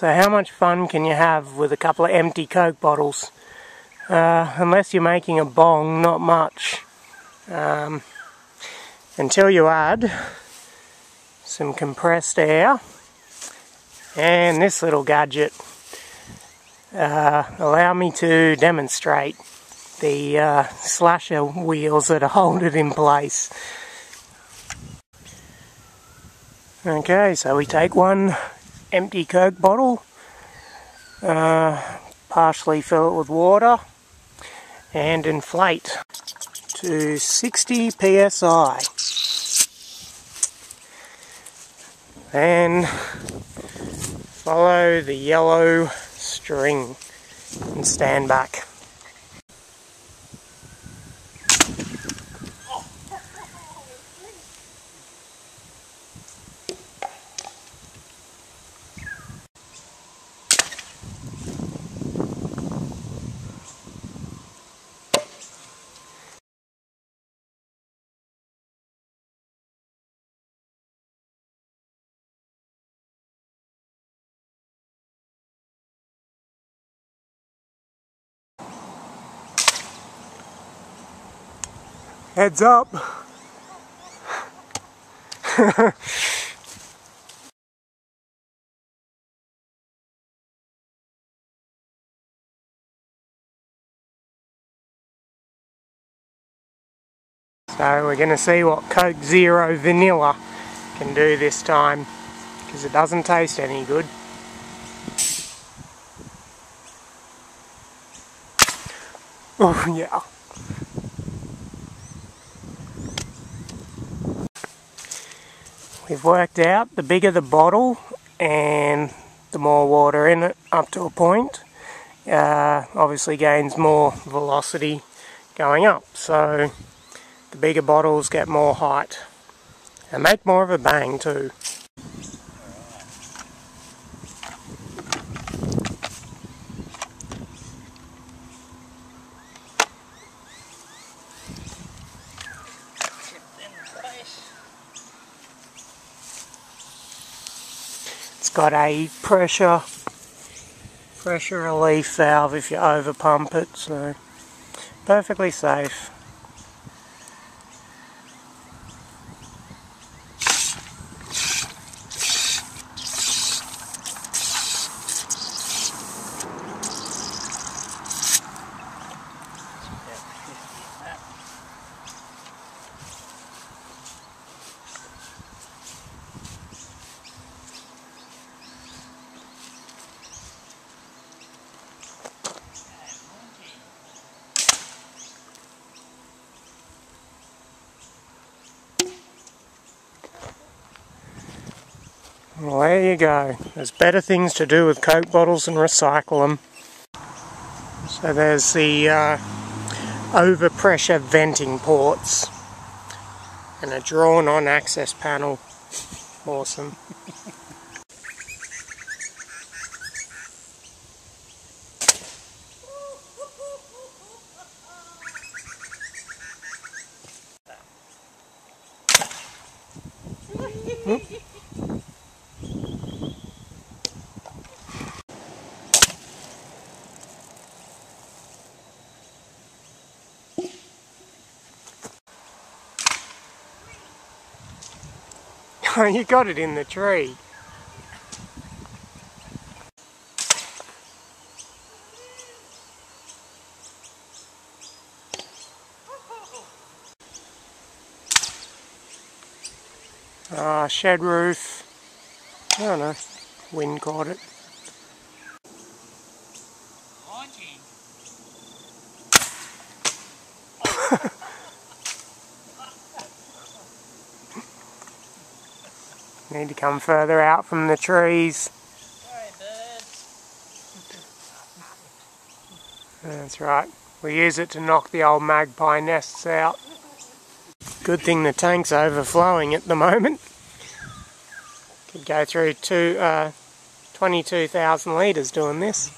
So how much fun can you have with a couple of empty Coke bottles? Unless you're making a bong, not much. Until you add some compressed air and this little gadget. Allow me to demonstrate the slasher wheels that hold it in place. Okay, so we take one empty Coke bottle, partially fill it with water and inflate to 60 psi. Then follow the yellow string and stand back. Heads up! So we're going to see what Coke Zero Vanilla can do this time, because it doesn't taste any good. Oh yeah. We've worked out the bigger the bottle and the more water in it up to a point, obviously gains more velocity going up. So the bigger bottles get more height and make more of a bang too. It's got a pressure relief valve if you over pump it, so perfectly safe. Well, there you go. There's better things to do with Coke bottles than recycle them. So there's the overpressure venting ports and a drawn-on access panel. Awesome. Oh, you got it in the tree. Shed roof. I don't know. Wind caught it. Need to come further out from the trees. Sorry, birds. That's right. We use it to knock the old magpie nests out. Good thing the tank's overflowing at the moment. Could go through 22,000 litres doing this.